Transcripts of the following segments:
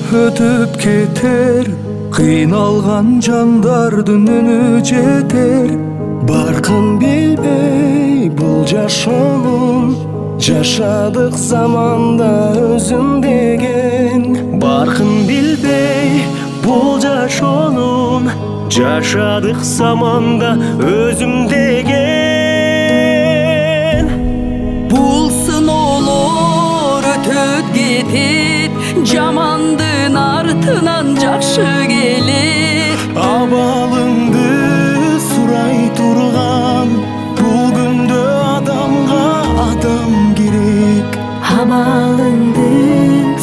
Өтүп кетер, кыйналган жандардын үнү жетер. Баркын билбей бул жашоонун, жашадык заманда өзүм деген. Баркын билбей бул жашоонун, жашадык заманда өзүм деген. Бул сыноолор өтөт кетет, жамандын артынан жакшы келет. Абалыңды сурай турган, бул күндө адамга адам керек. Абалыңды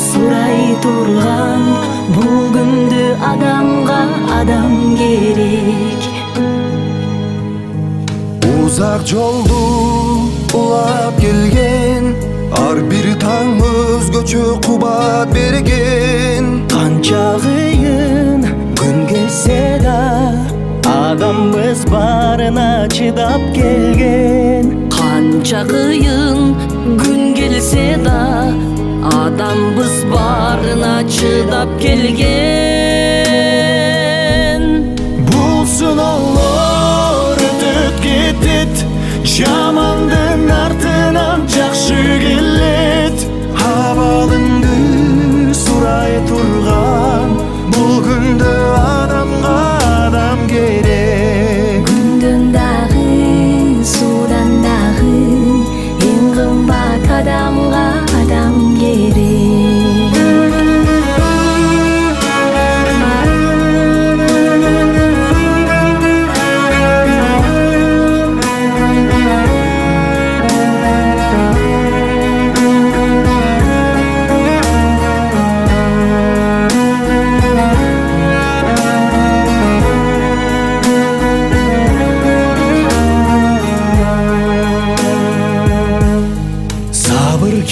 сурай турган, бул күндө адамга адам керек. Узак жолду улап келген, ар бир таң өзгөчө кубат берген. Канча кыйын күн келсе да, адамбыз барына чыдап келген. Канча кыйын күн келсе да, адамбыз барына чыдап келген. Бул сыноолор өтөт кетет, жамандын артынан жакшы келет. Абалыңды сурай турган, бул күндө адамга адам керек. Күндөн дагы, суудан дагы, эң кымбат адамга адам керек.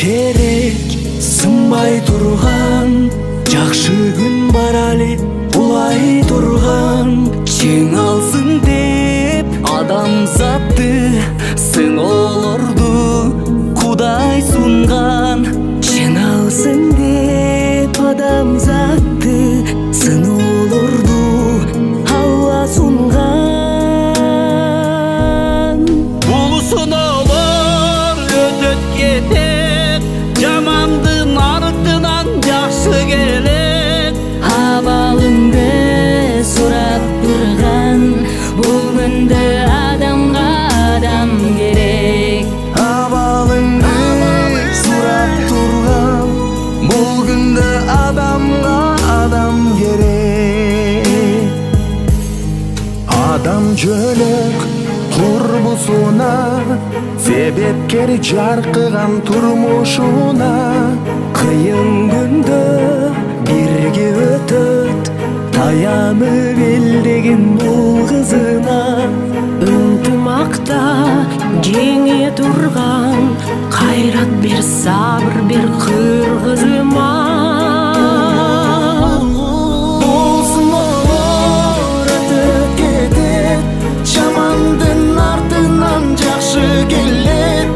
Керек, сынбай турган, жакшы күн бар али улай турган. Чыңалсын деп адамзатты, сыноолорду Кудай сунган. Чыңалсын деп адамзатты, сыноолорду Алла сунган. Бул сыноолор өтөт кетет, жамандын артынан жакшы келет. Абалыңды сурап турган, бул күндө адамга адам керек. Абалыңды сурап турган, бул күндө адамга адам керек. Адам жөлөк турмусуна, себепкер жаркыган турмушуна. Кыйын күндө бирге өтөт, таянып элдегин бул кызына. Ынтымакта жеңе турган, кайрат бер, сабыр бер кыргызыма. Бул сыноолор өтөп кетет, жамандын артынан жакшы келет.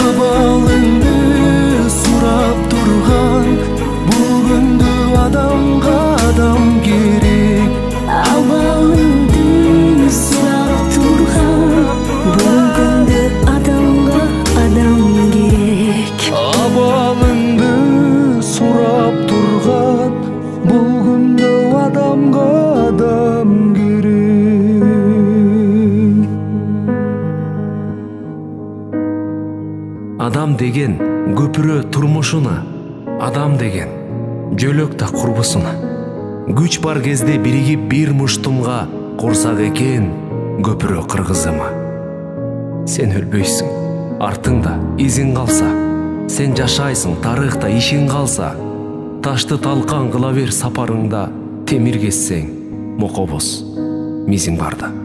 Абалыңды сурап турган, бул күндө адамга адам керек. Абалыңды сурап турган, бул күндө адамга адам керек. Абалыңды сурап турган, бул күндө адамга адам керек. Адам деген көпүрө турмушуна, адам деген жөлөк та курбусуна. Күч бар кезде биригип бир муштумга курсак экен көпүрө кыргызыма. Сен өлбөйсүң, артыңда изиң калса, сен жашайсың, тарыхта ишиң калса. Ташты талкан кыла бер сапарыңда, темир кессең мокобоз мизиң барда.